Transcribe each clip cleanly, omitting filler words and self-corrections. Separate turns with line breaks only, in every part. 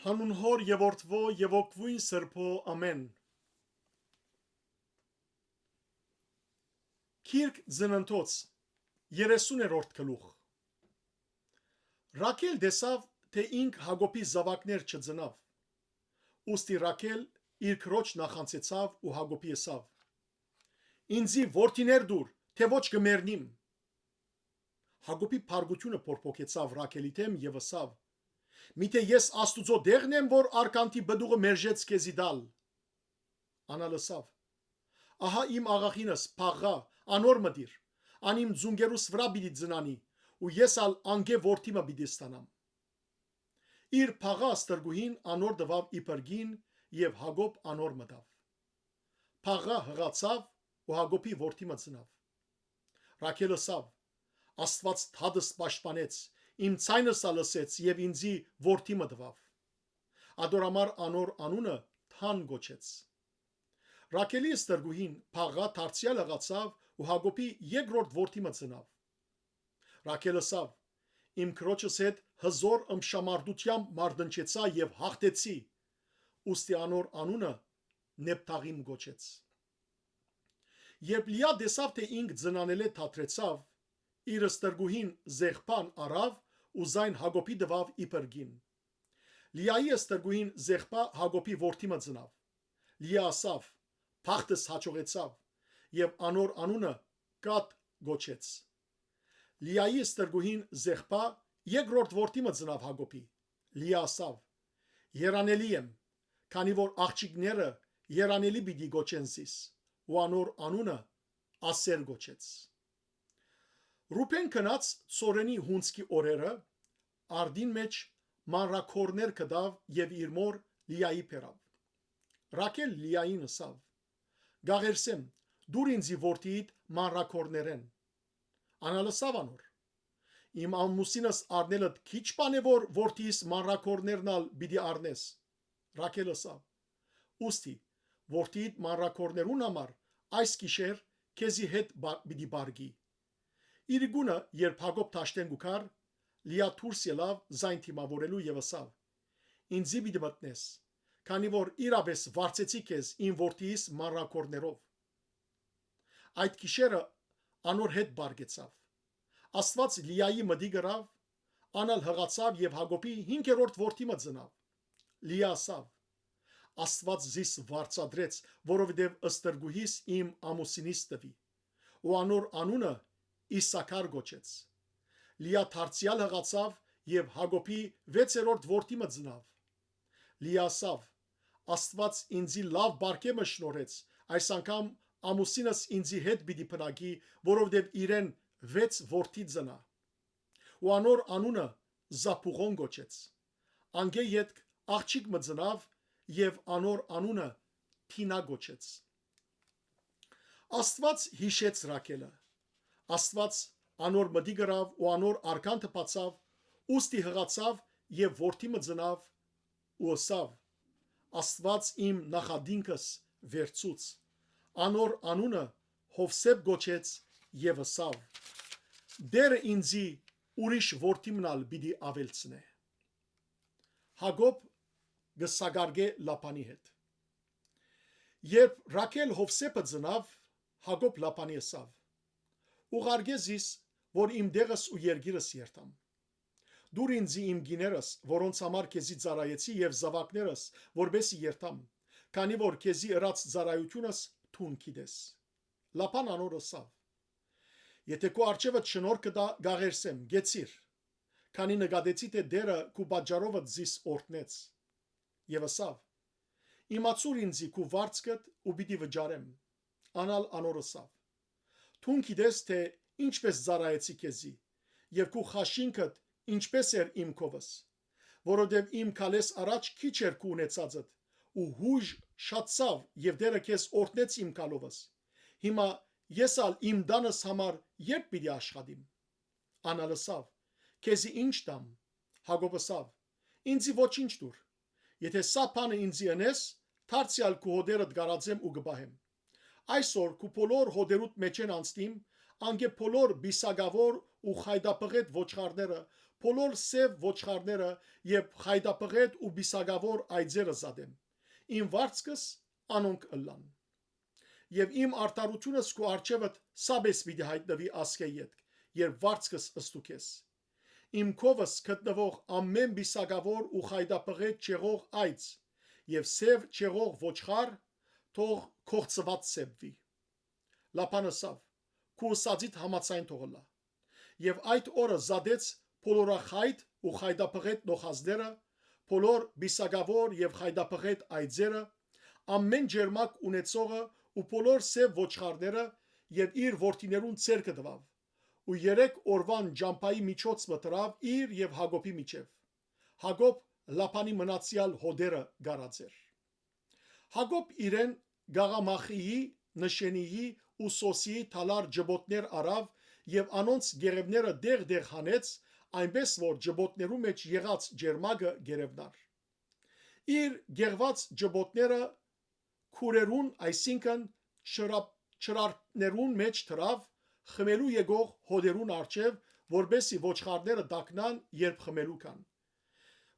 Հանուն հոր եւ որդվո եւ օգվույն սրբո ամեն։ Քիրք ծննդոց 30-րդ գլուխ։ Ռաքել տեսավ, թե ինք Հակոբի զավակներ չծնավ։ Ուստի Ռաքել իր քրոջ նախանցեցավ ու Հակոբի ասավ. Ինձի որդիներ դուր, թե ոչ կմեռնիմ։ Հակոբի փարգությունը փորփոքեցավ Ռաքելի դեմ եւ ասավ. Միթե ես Աստուծո դեղն եմ, որ արկանտի բդուղը մերժեց քեզի դալ։ Անալսավ. Ահա իմ աղախինս փաղա, անոր մդիր, անիմ ձունգերուս վրա բիդի ծնանի, ու ես ալ անգե որդիմը բիդի ստանամ։ Իր փաղա ստրգուհին անոր դվավ իբրգին եւ Հակոբ անոր մտավ։ Փաղա հղացավ ու Հակոբի որդիմը ծնավ։ Ռաքելը ասավ. Աստված թադս պաշտպանեց, իմ ցայնս ալսեց եւ ինձի որդիմը տվավ։ Ադորամար անոր անունը Թան գոչեց։ Ռաքելի ստրգուհին Փաղա դարձյալ աղացավ ու Հակոբի երկրորդ որդիմը ծնավ։ Ռաքելը ասավ. Իմ քրոջս հետ հզոր ըմշամարտությամբ մարտնչեցա եւ հաղթեցի։ Ուստի անոր անունը Նեփթաղիմ գոչեց։ Երբ Լիա տեսավ, թե ինք ծնանել է թատրեցավ, իր ստրգուհին Զեղփան արավ ու զայն Հակոբի դվավ իբրգին։ Լիայի ստրգուհին Զեղփա Հակոբի որդիմը ծնավ։ Լիա ասավ. Փախտս հաջողեցավ եւ անոր անունը Գադ գոչեց։ Լիայի ստրգուհին Զեղփա երկրորդ որդիմը ծնավ Հակոբի։ Լիա ասավ. Երանելի եմ, քանի որ աղջիկները երանելի պիտի գոչեն զիս, ու անոր անունը Ասեր գոչեց։ Ռուբեն կնաց ծորենի հունցքի օրերը արդին մեջ մանրակորներ կդավ եւ իր մոր Լիայի փերավ։ Ռաքել Լիային ասավ. Գաղերսեմ, դուր ինձի որդիդ մանրակորներեն։ Անալսավ անոր. Իմ ամուսինս առնելդ քիչ բան է որ որդիս մանրակորներն ալ պիտի առնես։ Ռաքել ասավ. Ուստի որդիդ մանրակորներուն համար այս գիշեր քեզի հետ պիտի բարգի։ Իր գունը երբ Հակոբ տաշտեն գուքար, Լիա դուրս ելավ զայն թիմավորելու եւ ասավ. Ինձի պիտի մտնես, քանի որ իրապես վարձեցի քեզ իմ որդիս մանրակորներով։ Այդ գիշերը անոր հետ բարգեցավ։ Աստված Լիայի մդի գրավ, անալ հղացավ եւ Հակոբի 5-րդ որդիմը ծնավ։ Լիա ասավ. Աստված զիս վարձադրեց, որովհետեւ ստրգուհիս իմ ամուսինիս տվի, ու անոր անունը Իսաքար գոչեց։ Լիա դարձյալ հղացավ եւ Հակոբի 6-րդ որդիմը ծնավ։ Լիա ասավ. Աստված ինձի լավ բարգեմը շնորհեց, այս անգամ ամուսինս ինձի հետ պիտի բնակի, որովհետեւ իրեն 6 որդի ծնա։ Ու անոր անունը Զապուղոն գոչեց։ Անգե յետք աղջիկ մը ծնավ եւ անոր անունը Թինա գոչեց։ Աստված հիշեց Ռաքելը։ Աստված անոր մդի գրավ ու անոր արքան տպացավ, ուստի հղացավ եւ որդիմը ծնավ ու ասավ. Աստված իմ նախադինքս վերցուց։ Անոր անունը Հովսեփ գոչեց եւ ասավ. Դերը ինձի ուրիշ որդիմնալ պիտի ավելցնե։ Հակոբ գսագարգե Լապանի հետ։ Երբ Ռաքել Հովսեփը ծնավ, Հակոբ Լապանի ասավ. Ուղարկես իս, որ իմ դեղս ու երգիրս երթամ։ Դուր ինձի իմ գիներս, որոնց համար քեզի ծառայեցի եւ զավակներս, որբեսի երթամ, քանի որ քեզի ըրած ծառայությունս թուն գիտես։ Լապան անոր ասավ. Եթե քո արջևը շնորհ կտա գաղերսեմ, գեցիր, քանի նկատեցի թե դերը քու բաժարովը զիս օրտնեց։ Եվ ասավ. Իմացուր ինձի քու վարձքդ ու պիտի վճարեմ։ Անալ անոր ասավ. Թուն գիտես թե ինչպես ծառայեցի քեզի, եւ քու խաշինքդ ինչպես էր իմ կովս, որովհետև իմ քալես առաջ քիչ էր քու ունեցածդ, ու հույժ շատցավ եւ դերը քեզ օրտնեց իմ կալովս։ Հիմա ես ալ իմ դանս համար երբ պիտի աշխատիմ։ Անալսավ. Քեզի ինչ տամ։ Հակոբսավ. Ինձի ոչինչ դուր։ Եթե սա բանը ինձի ընես, դարձյալ քու հոդերդ գարածեմ ու գբահեմ։ Այսօր քու բոլոր հոդերուդ մեջ են անցնիմ, անգե բոլոր բիսագավոր ու խայդապղետ ոչխարները, բոլոր սև ոչխարները եւ խայտապղետ ու բիսագավոր այծերը զադեմ։ Իմ վարձքս անոնք ըլլան։ Եվ իմ արդարությունս քո արջևդ սաբես պիտի հայտնվի ասկե յետք, երբ վարձքս ըստուքես։ Իմ քովս գտնվող ամեն բիսագավոր ու խայտապղետ չեղող այծ եւ սև չեղող ոչխար թող կողծված սեփվի։ Լապանսավ քո սածիտ համացայն թողլա։ Եվ այդ օրը զադեց բոլորախայտ ու խայտապղետ նոխազները, բոլոր բիսագավոր եւ խայտապղետ այծերը, ամեն ջերմակ ունեցողը ու բոլոր սև ոչխարները եւ իր որդիներուն ցերկը տվավ ու 3 օրվան ջամփայի միջոց մտրավ իր եւ Հակոբի միջև։ Հակոբ Լապանի մնացյալ հոդերը գարածեր։ Հակոբ իրեն Գաղամախիի, Նշենիի ու Սոսիի թալար ջբոտներ արավ եւ անոնց գերևները դեղ հանեց, այնպես որ ջբոտներու մեջ եղած ջերմագը գերևնար։ Իր գեղված ջբոտները քուրերուն, այսինքն չրարներուն մեջ թրավ, խմելու եկող հոդերուն արջև, որբեսի ոչխարները դակնան, երբ խմելու կան։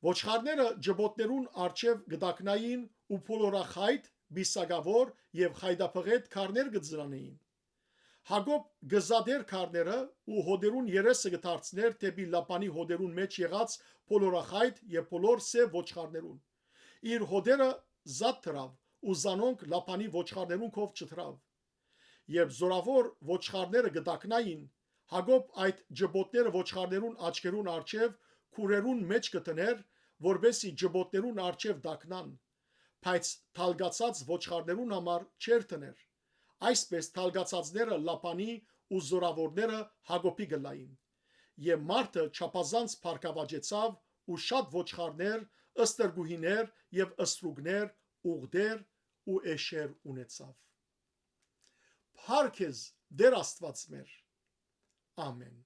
Ոչխարները ջբոտներուն արջև գդակնային ու փոլորախայտ, բիսագավոր եւ խայտապղետ քարներ գծրանեին։ Հակոբ գզադեր քարները ու հոդերուն երեսը գդարցներ դեպի Լապանի հոդերուն մեջ եղած փոլորախայտ եւ փոլոր սև ոչխարներուն։ Իր հոդերը զատ թրավ ու զանոնք Լապանի ոչխարներուն կով չթրավ։ Երբ զորավոր ոչխարները գդակնային, Հակոբ այդ ջբոտները ոչխարներուն աչքերուն արջև քուրերուն մեջ կտներ, որբեսի ջբոտներուն արջև դակնան, բայց թալգացած ոչխարներուն համար չեր տներ։ Այսպես թալգացածները Լապանի ու զորավորները Հակոբի գլային։ Եվ մարդը չափազանց փառքավաճեցավ ու շատ ոչխարներ, ըստրգուհիներ եւ ըստրուգներ, ուղդեր ու էշեր ունեցավ։ Փառք Դեր Աստված մեր։ Ամեն։